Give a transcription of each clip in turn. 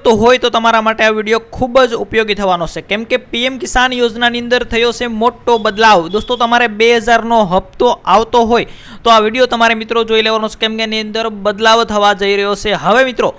ખેડૂતો હોય તો તમારા માટે આ વિડીયો ખૂબ જ ઉપયોગી થવાનો છે, કેમ કે પીએમ કિસાન યોજનાની અંદર થયો છે મોટો બદલાવ। દોસ્તો તમારે 2000નો હપ્તો આવતો હોય તો આ વિડીયો તમારે મિત્રો જોઈ લેવાનો છે, કેમ કે એની અંદર બદલાવ થવા જઈ રહ્યો છે। હવે મિત્રો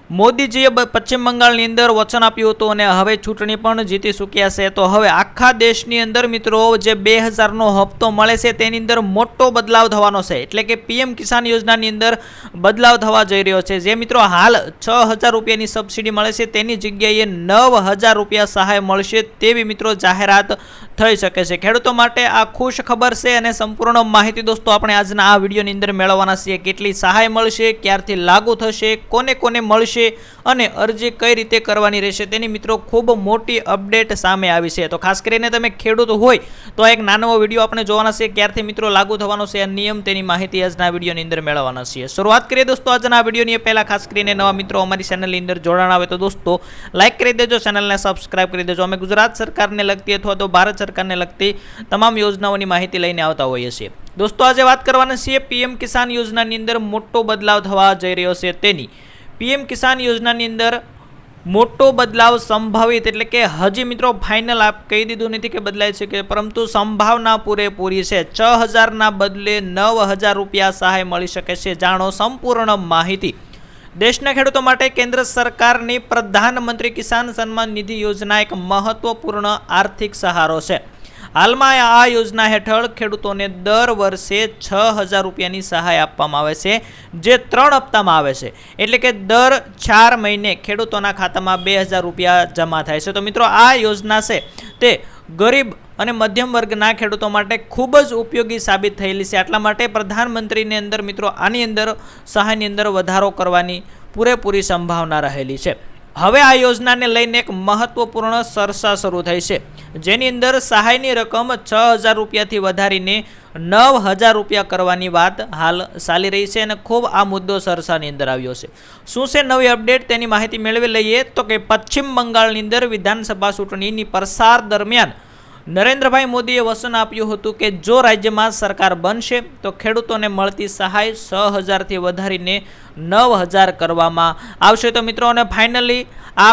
મોદીજીએ પશ્ચિમ બંગાળની અંદર વચન આપ્યું હતું અને હવે ચૂંટણી પણ જીતી ચૂક્યા છે, તો હવે આખા દેશની અંદર મિત્રો જે 2000નો હપ્તો મળે છે તેની અંદર મોટો બદલાવ થવાનો છે, એટલે કે પીએમ કિસાન યોજનાની અંદર બદલાવ થવા જઈ રહ્યો છે। જે મિત્રો હાલ 6000 રૂપિયાની સબસિડી મળે છે તેની જગ્યાએ 9000 રૂપિયા સહાય મળશે તેવી મિત્રો જાહેરાત થઈ શકે છે। ખેડૂતો માટે આ ખુશ ખબર છે અને સંપૂર્ણ માહિતી દોસ્તો આપણે આજના આ વિડીયોની અંદર મેળવવાના છીએ। કેટલી સહાય મળશે, ક્યારથી લાગુ થશે, કોને કોને મળશે અને અરજી કઈ રીતે કરવાની રહેશે તેની મિત્રો ખૂબ મોટી અપડેટ સામે આવી છે। તો ખાસ કરીને તમે ખેડૂત હોય તો એક નાનો વિડીયો આપણે જોવાના છે, ક્યારથી મિત્રો લાગુ થવાનો છે આ નિયમ તેની માહિતી આજના વિડીયોની અંદર મેળવવાના છીએ। શરૂઆત કરીએ દોસ્તો આજના વિડીયોની પહેલા ખાસ કરીને નવા મિત્રો અમારી ચેનલની અંદર જોડાણ આવે તો દોસ્તો લાઈક કરી દેજો, ચેનલને સબસ્ક્રાઇબ કરી દેજો। અમે ગુજરાત સરકારને લગતી અથવા તો ભારત સરકારને લગતી તમામ યોજનાઓની માહિતી લઈને આવતા હોઈએ છીએ। દોસ્તો આજે વાત કરવાના છીએ પીએમ કિસાન યોજનાની અંદર મોટો બદલાવ થવા જઈ રહ્યો છે તેની। પીએમ કિસાન યોજનાની અંદર મોટો બદલાવ સંભવિત એટલે કે હજી મિત્રો ફાઇનલ આપ કહી દીધું નથી કે બદલાય છે કે, પરંતુ સંભાવના પૂરેપૂરી છે। 6000ના બદલે 9000 રૂપિયા સહાય મળી શકે છે। જાણો સંપૂર્ણ માહિતી। દેશના ખેડૂતો માટે કેન્દ્ર સરકારની પ્રધાનમંત્રી કિસાન સન્માન નિધિ યોજના એક મહત્વપૂર્ણ આર્થિક સહારો છે। હાલમાં આ યોજના હેઠળ ખેડૂતોને દર વર્ષે 6000 રૂપિયાની સહાય આપવામાં આવે છે, જે 3 હપ્તામાં આવે છે, એટલે કે દર 4 મહિને ખેડૂતોના ખાતામાં 2000 રૂપિયા જમા થાય છે। તો મિત્રો આ યોજના છે તે ગરીબ અને મધ્યમ વર્ગના ખેડૂતો માટે ખૂબ જ ઉપયોગી સાબિત થયેલી છે। આટલા માટે પ્રધાનમંત્રીની અંદર મિત્રો આની અંદર સહાયની અંદર વધારો કરવાની પૂરેપૂરી સંભાવના રહેલી છે। હવે આ યોજનાને લઈને એક મહત્વપૂર્ણ ચર્ચા શરૂ થઈ છે, જેની અંદર સહાયની રકમ 6000 રૂપિયાથી વધારીને 9000 રૂપિયા કરવાની વાત હાલ ચાલી રહી છે અને ખૂબ આ મુદ્દો ચર્ચાની અંદર આવ્યો છે। શું છે નવી અપડેટ તેની માહિતી મેળવી લઈએ તો કે પશ્ચિમ બંગાળની અંદર વિધાનસભા ચૂંટણીની પ્રચાર દરમિયાન નરેન્દ્રભાઈ મોદીએ વચન આપ્યું હતું કે જો રાજ્યમાં સરકાર બનશે તો ખેડૂતોને મળતી સહાય 6000થી વધારીને 9000 કરવામાં આવશે। તો મિત્રો અને ફાઇનલી આ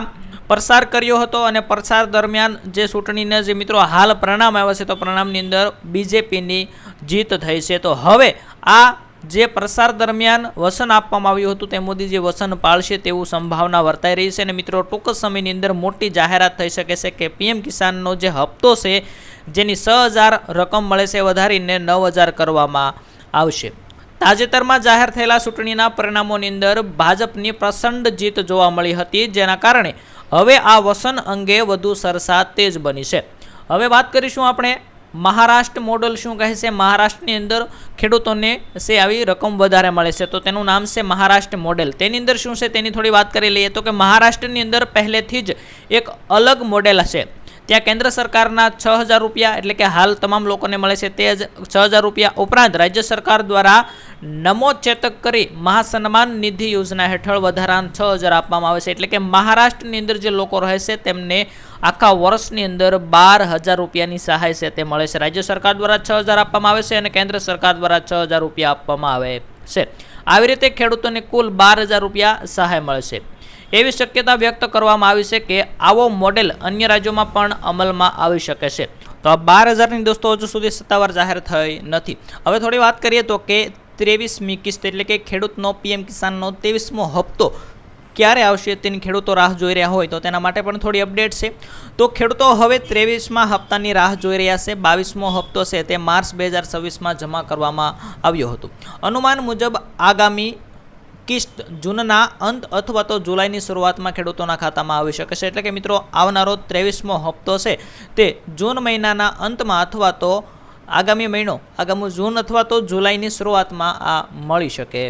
પ્રચાર કર્યો હતો અને પ્રચાર દરમિયાન જે ચૂંટણીના જે મિત્રો હાલ પરિણામ આવ્યા છે તો પરિણામની અંદર બીજેપીની જીત થઈ છે। તો હવે આ જે પ્રચાર દરમિયાન વચન આપવામાં આવ્યું હતું તે મોદીજી વચન પાળશે તેવું સંભાવના વર્તાઈ રહી છે અને મિત્રો ટૂંક સમયની અંદર મોટી જાહેરાત થઈ શકે છે કે પીએમ કિસાનનો જે હપ્તો છે જેની 6000 રકમ મળે છે વધારીને 9000 કરવામાં આવશે। તાજેતરમાં જાહેર થયેલા ચૂંટણીના પરિણામોની અંદર ભાજપની પ્રચંડ જીત જોવા મળી હતી, જેના કારણે હવે આ વચન અંગે વધુ ચર્ચા તેજ બની છે। હવે વાત કરીશું આપણે મહારાષ્ટ્ર મોડલ શું કહે છે। મહારાષ્ટ્રની અંદર ખેડૂતોને છે આવી રકમ વધારે મળે છે, તો તેનું નામ છે મહારાષ્ટ્ર મોડેલ। તેની અંદર શું છે તેની થોડી વાત કરી લઈએ તો કે મહારાષ્ટ્રની અંદર પહેલેથી જ એક અલગ મોડેલ છે। ત્યાં કેન્દ્ર સરકારના 6000 રૂપિયા એટલે કે હાલ તમામ લોકોને મળે છે તે જ 6000 રૂપિયા ઉપરાંત રાજ્ય સરકાર દ્વારા નમો ચેતક કરી મહાસન્માન નિધિ યોજના હેઠળ વધારાના 6000 આપવામાં આવે છે, એટલે કે મહારાષ્ટ્રની અંદર જે લોકો રહે છે તેમને આખા વર્ષની અંદર 12000 રૂપિયાની સહાય છે તે મળે છે। રાજ્ય સરકાર દ્વારા 6000 આપવામાં આવે છે અને કેન્દ્ર સરકાર દ્વારા 6000 રૂપિયા આપવામાં આવે છે। આવી રીતે ખેડૂતોને કુલ 12000 રૂપિયા સહાય મળશે। એવી શક્યતા વ્યક્ત કરવામાં આવી છે કે આવો મોડેલ અન્ય રાજ્યોમાં પણ અમલમાં આવી શકે છે। તો આ 12000ની દોસ્તો હજુ સુધી સત્તાવાર જાહેર થઈ નથી। હવે થોડી વાત કરીએ તો કે 23મી કિસ્ત એટલે કે ખેડૂતનો પીએમ કિસાનનો 23મો હપ્તો ક્યારે આવશે તેની ખેડૂતો રાહ જોઈ રહ્યા હોય તો તેના માટે પણ થોડી અપડેટ છે। તો ખેડૂતો હવે 23મા હપ્તાની રાહ જોઈ રહ્યા છે। 22મો હપ્તો છે તે માર્ચ 2026માં જમા કરવામાં આવ્યો હતો। અનુમાન મુજબ આગામી કિસ્ત જૂનના અંત અથવા તો જુલાઈની શરૂઆતમાં ખેડૂતોના ખાતામાં આવી શકે છે, એટલે કે મિત્રો આવનારો 23મો હપ્તો છે તે જૂન મહિનાના અંતમાં અથવા તો આગામી જૂન અથવા તો જુલાઈની શરૂઆતમાં આ મળી શકે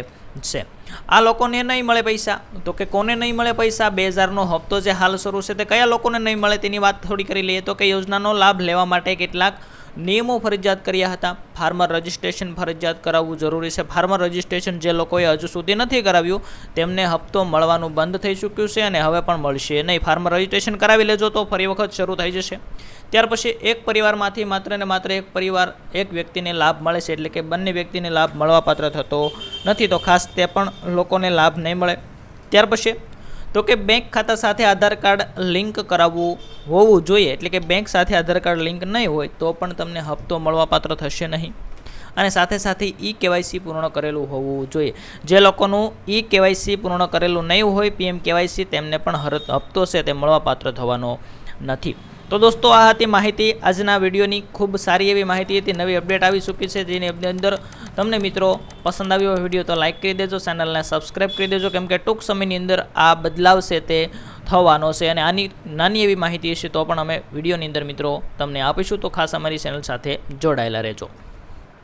છે। આ લોકોને નહીં મળે પૈસા તો કે કોને નહીં મળે પૈસા? 2000નો હપ્તો જે હાલ શરૂ છે તે કયા લોકોને નહીં મળે તેની વાત થોડી કરી લઈએ તો કે યોજનાનો લાભ લેવા માટે કેટલાક નિયમો ફરજિયાત કર્યા હતા। ફાર્મર રજિસ્ટ્રેશન ફરજિયાત કરાવવું જરૂરી છે। ફાર્મર રજિસ્ટ્રેશન જે લોકોએ હજુ સુધી નથી કરાવ્યું તેમને હપ્તો મળવાનું બંધ થઈ ચૂક્યું છે અને હવે પણ મળશે નહીં। ફાર્મર રજિસ્ટ્રેશન કરાવી લેજો તો ફરી વખત શરૂ થઈ જશે। ત્યાર પછી એક પરિવારમાંથી માત્ર ને માત્ર એક વ્યક્તિને લાભ મળે છે, એટલે કે બંને વ્યક્તિને લાભ મળવાપાત્ર થતો નથી, તો ખાસ તે પણ લોકોને લાભ નહીં મળે। ત્યાર પછી તો કે બેંક ખાતા સાથે આધાર કાર્ડ લિંક કરાવવું હોવું જોઈએ, એટલે કે બેંક સાથે આધાર કાર્ડ લિંક નહીં હોય તો પણ તમને હપ્તો મળવાપાત્ર થશે નહીં. અને સાથે સાથે KYC પૂર્ણ કરેલું હોવું જોઈએ. જે લોકોનું KYC પૂર્ણ કરેલું નહીં હોય PM KYC, તેમને પણ હપ્તો છે તે મળવાપાત્ર થવાનો નથી. તો દોસ્તો આ હતી માહિતી આજના વિડીયોની. ખૂબ સારી એવી માહિતી હતી. નવી અપડેટ આવી ચૂકી છે, જેની અંદર તમને મિત્રો પસંદ આવ્યો હોય વિડીયો તો લાઇક કરી દેજો, ચેનલને સબસ્ક્રાઈબ કરી દેજો, કેમ કે ટૂંક સમયની અંદર આ બદલાવ છે તે થવાનો છે. અને આની નાની એવી માહિતી હશે તો પણ અમે વિડીયોની અંદર મિત્રો તમને આપીશું. તો ખાસ અમારી ચેનલ સાથે જોડાયેલા રહેજો.